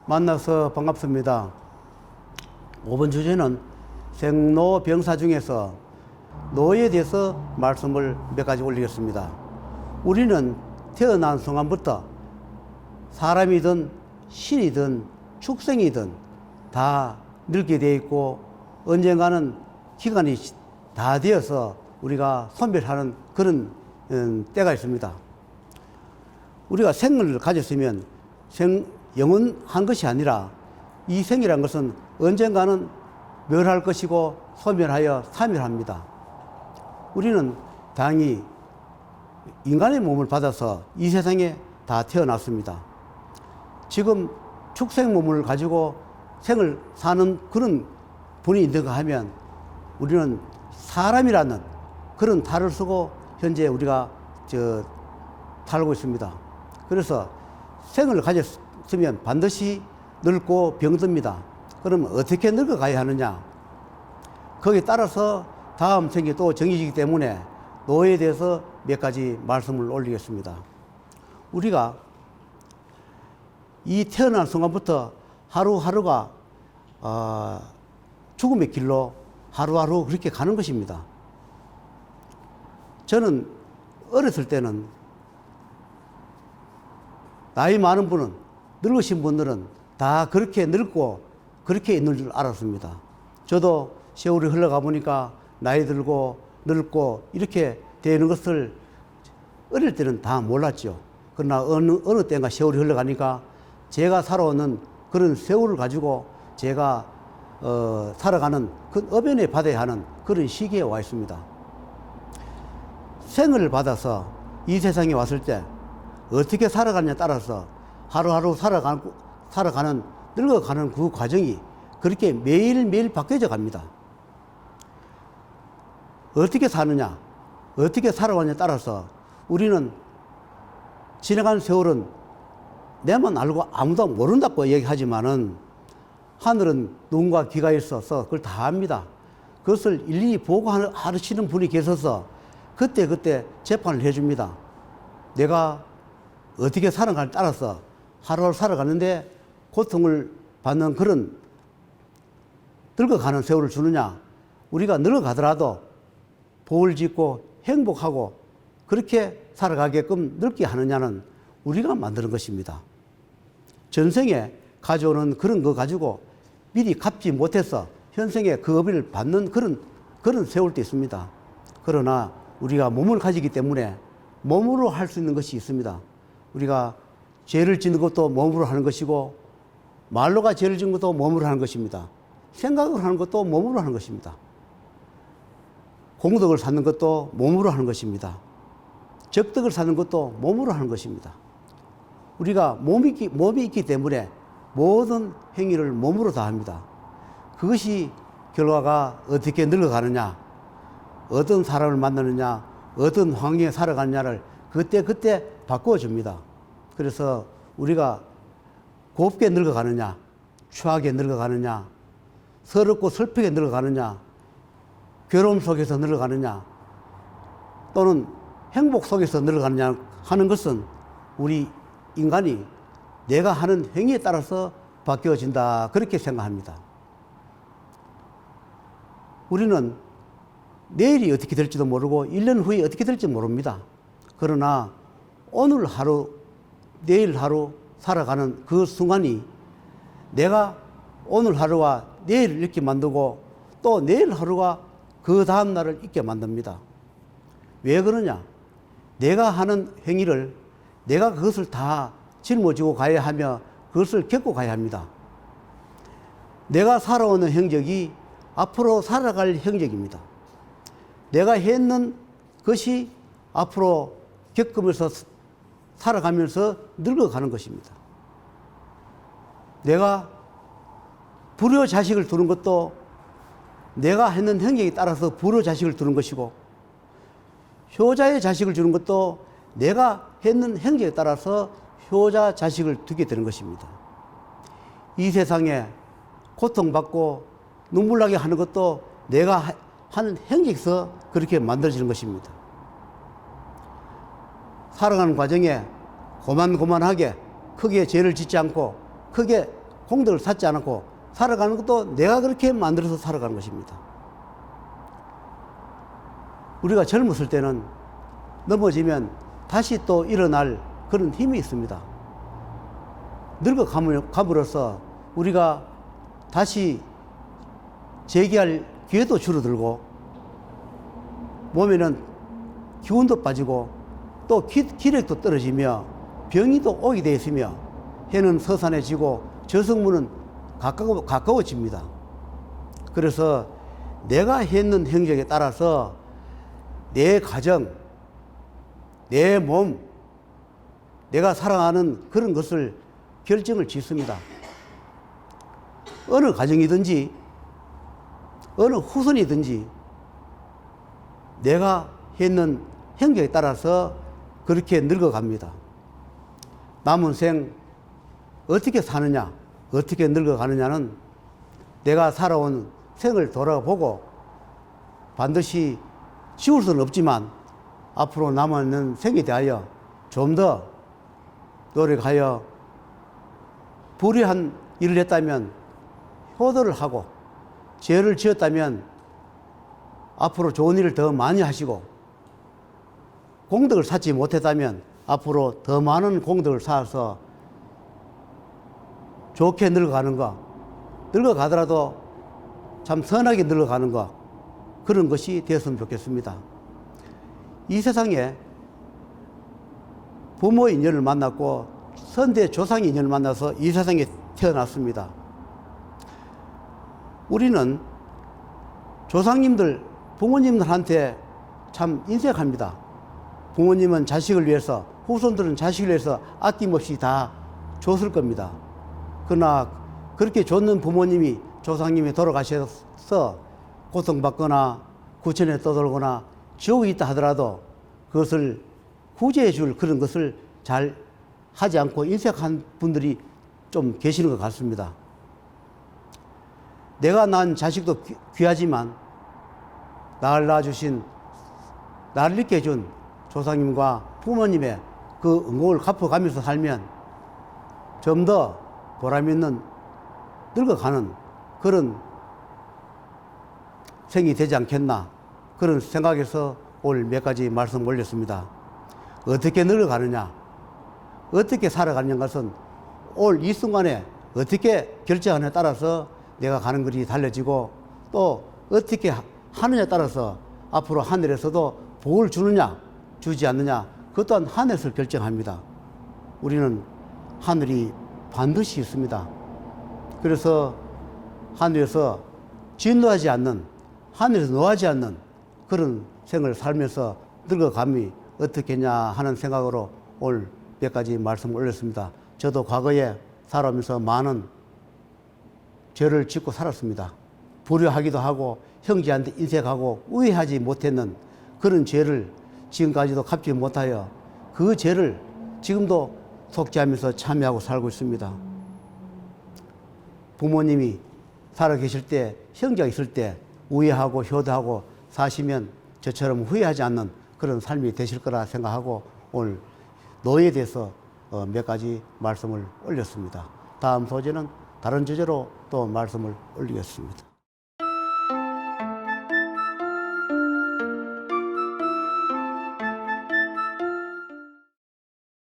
만나서 반갑습니다. 5번 주제는 생로병사 중에서 노에 대해서 말씀을 몇 가지 올리겠습니다. 우리는 태어난 순간부터 사람이든 신이든 축생이든 다 늙게 되어 있고 언젠가는 기간이 다 되어서 우리가 소멸하는 그런 때가 있습니다. 우리가 생을 가졌으면 영원한 것이 아니라 이 생이란 것은 언젠가는 멸할 것이고 소멸하여 사멸합니다. 우리는 당연히 인간의 몸을 받아서 이 세상에 다 태어났습니다. 지금 축생 몸을 가지고 생을 사는 그런 분이 있는가 하면 우리는 사람이라는 그런 탈을 쓰고 현재 우리가 살고 있습니다. 그래서 생을 가졌으면 반드시 늙고 병듭니다. 그럼 어떻게 늙어가야 하느냐? 거기에 따라서 다음 생이 또 정해지기 때문에 노에 대해서 몇 가지 말씀을 올리겠습니다. 우리가 이 태어난 순간부터 하루하루가 죽음의 길로 하루하루 그렇게 가는 것입니다. 저는 어렸을 때는 나이 많은 분은, 늙으신 분들은 다 그렇게 늙고 그렇게 있는 줄 알았습니다. 저도 세월이 흘러가 보니까 나이 들고 늙고 이렇게 되는 것을 어릴 때는 다 몰랐죠. 그러나 어느 때인가 세월이 흘러가니까 제가 살아오는 그런 세월을 가지고 제가 살아가는 그 어변에 받아야 하는 그런 시기에 와 있습니다. 생을 받아서 이 세상에 왔을 때 어떻게 살아가느냐에 따라서 하루하루 살아가는 늙어가는 그 과정이 그렇게 매일매일 바뀌어져 갑니다. 어떻게 사느냐, 어떻게 살아가느냐에 따라서 우리는 지나간 세월은 내만 알고 아무도 모른다고 얘기하지만은 하늘은 눈과 귀가 있어서 그걸 다 압니다. 그것을 일일이 보고하시는 분이 계셔서 그때 재판을 해줍니다. 내가 어떻게 살아가느냐에 따라서 하루하루 살아가는데 고통을 받는 그런 늙어가는 세월을 주느냐, 우리가 늙어가더라도 복을 짓고 행복하고 그렇게 살아가게끔 늙게 하느냐는 우리가 만드는 것입니다. 전생에 가져오는 그런 거 가지고 미리 갚지 못해서 현생에 그 업을 받는 그런 세월도 있습니다. 그러나 우리가 몸을 가지기 때문에 몸으로 할 수 있는 것이 있습니다. 우리가 죄를 짓는 것도 몸으로 하는 것이고 말로가 죄를 짓는 것도 몸으로 하는 것입니다. 생각을 하는 것도 몸으로 하는 것입니다. 공덕을 쌓는 것도 몸으로 하는 것입니다. 적덕을 쌓는 것도 몸으로 하는 것입니다. 우리가 몸이 있기 때문에 모든 행위를 몸으로 다 합니다. 그것이 결과가 어떻게 늙어가느냐, 어떤 사람을 만나느냐, 어떤 환경에 살아가느냐를 그때 바꾸어줍니다. 그래서 우리가 곱게 늙어가느냐, 추하게 늙어가느냐, 서럽고 슬프게 늙어가느냐, 괴로움 속에서 늙어가느냐, 또는 행복 속에서 늙어가느냐 하는 것은 우리 인간이 내가 하는 행위에 따라서 바뀌어진다, 그렇게 생각합니다. 우리는 내일이 어떻게 될지도 모르고 1년 후에 어떻게 될지 모릅니다. 그러나 오늘 하루, 내일 하루 살아가는 그 순간이 내가 오늘 하루와 내일을 잊게 만들고 또 내일 하루가 그 다음 날을 잊게 만듭니다. 왜 그러냐? 내가 하는 행위를 내가 그것을 다 짊어지고 가야 하며 그것을 겪고 가야 합니다. 내가 살아오는 행적이 앞으로 살아갈 행적입니다. 내가 했는 것이 앞으로 겪으면서 살아가면서 늙어가는 것입니다. 내가 불효 자식을 두는 것도 내가 했는 행적에 따라서 불효 자식을 두는 것이고, 효자의 자식을 주는 것도 내가 했는 행적에 따라서 효자 자식을 두게 되는 것입니다. 이 세상에 고통받고 눈물 나게 하는 것도 내가 하는 행적에서 그렇게 만들어지는 것입니다. 살아가는 과정에 고만고만하게 크게 죄를 짓지 않고 크게 공덕을 쌓지 않고 살아가는 것도 내가 그렇게 만들어서 살아가는 것입니다. 우리가 젊었을 때는 넘어지면 다시 또 일어날 그런 힘이 있습니다. 늙어감으로써 우리가 다시 재기할 기회도 줄어들고 몸에는 기운도 빠지고 또 기력도 떨어지며 병이도 오게 되어 있으며 해는 서산해지고 저승문은 가까워집니다. 그래서 내가 했는 행적에 따라서 내 가정, 내 몸, 내가 살아가는 그런 것을 결정을 짓습니다. 어느 가정이든지 어느 후손이든지 내가 했는 행적에 따라서 그렇게 늙어갑니다. 남은 생 어떻게 사느냐, 어떻게 늙어가느냐는 내가 살아온 생을 돌아보고 반드시 지울 수는 없지만 앞으로 남아있는 생에 대하여 좀 더 노력하여 불의한 일을 했다면 효도를 하고 죄를 지었다면 앞으로 좋은 일을 더 많이 하시고 공덕을 쌓지 못했다면 앞으로 더 많은 공덕을 쌓아서 좋게 늙어가는 것, 늙어가더라도 참 선하게 늙어가는 것, 그런 것이 되었으면 좋겠습니다. 이 세상에 부모의 인연을 만났고 선대 조상의 인연을 만나서 이 세상에 태어났습니다. 우리는 조상님들, 부모님들한테 참 인색합니다. 부모님은 자식을 위해서, 후손들은 자식을 위해서 아낌없이 다 줬을 겁니다. 그러나 그렇게 줬는 부모님이, 조상님이 돌아가셔서 고통받거나 구천에 떠돌거나 지옥에 있다 하더라도 그것을 구제해 줄 그런 것을 잘 하지 않고 인색한 분들이 좀 계시는 것 같습니다. 내가 낳은 자식도 귀하지만 나를 낳아주신, 나를 있게 해준 조상님과 부모님의 그恩공을 갚아가면서 살면 좀 더 보람 있는 늙어가는 그런 생이 되지 않겠나, 그런 생각에서 오늘 몇 가지 말씀 올렸습니다. 어떻게 늙어가느냐, 어떻게 살아가는 것은 올 이 순간에 어떻게 결정하느냐에 따라서 내가 가는 길이 달라지고 또 어떻게 하느냐에 따라서 앞으로 하늘에서도 복을 주느냐 주지 않느냐, 그것 또한 하늘에서 결정합니다. 우리는 하늘이 반드시 있습니다. 그래서 하늘에서 진노하지 않는, 하늘에서 노하지 않는 그런 생을 살면서 늙어감이 어떻겠냐 하는 생각으로 오늘 몇 가지 말씀을 올렸습니다. 저도 과거에 살아오면서 많은 죄를 짓고 살았습니다. 불효하기도 하고 형제한테 인색하고 우애하지 못했는 그런 죄를 지금까지도 갚지 못하여 그 죄를 지금도 속죄하면서 참여하고 살고 있습니다. 부모님이 살아계실 때, 형제가 있을 때 우애하고 효도하고 사시면 저처럼 후회하지 않는 그런 삶이 되실 거라 생각하고 오늘 노예에 대해서 몇 가지 말씀을 올렸습니다. 다음 소재는 다른 주제로 또 말씀을 올리겠습니다.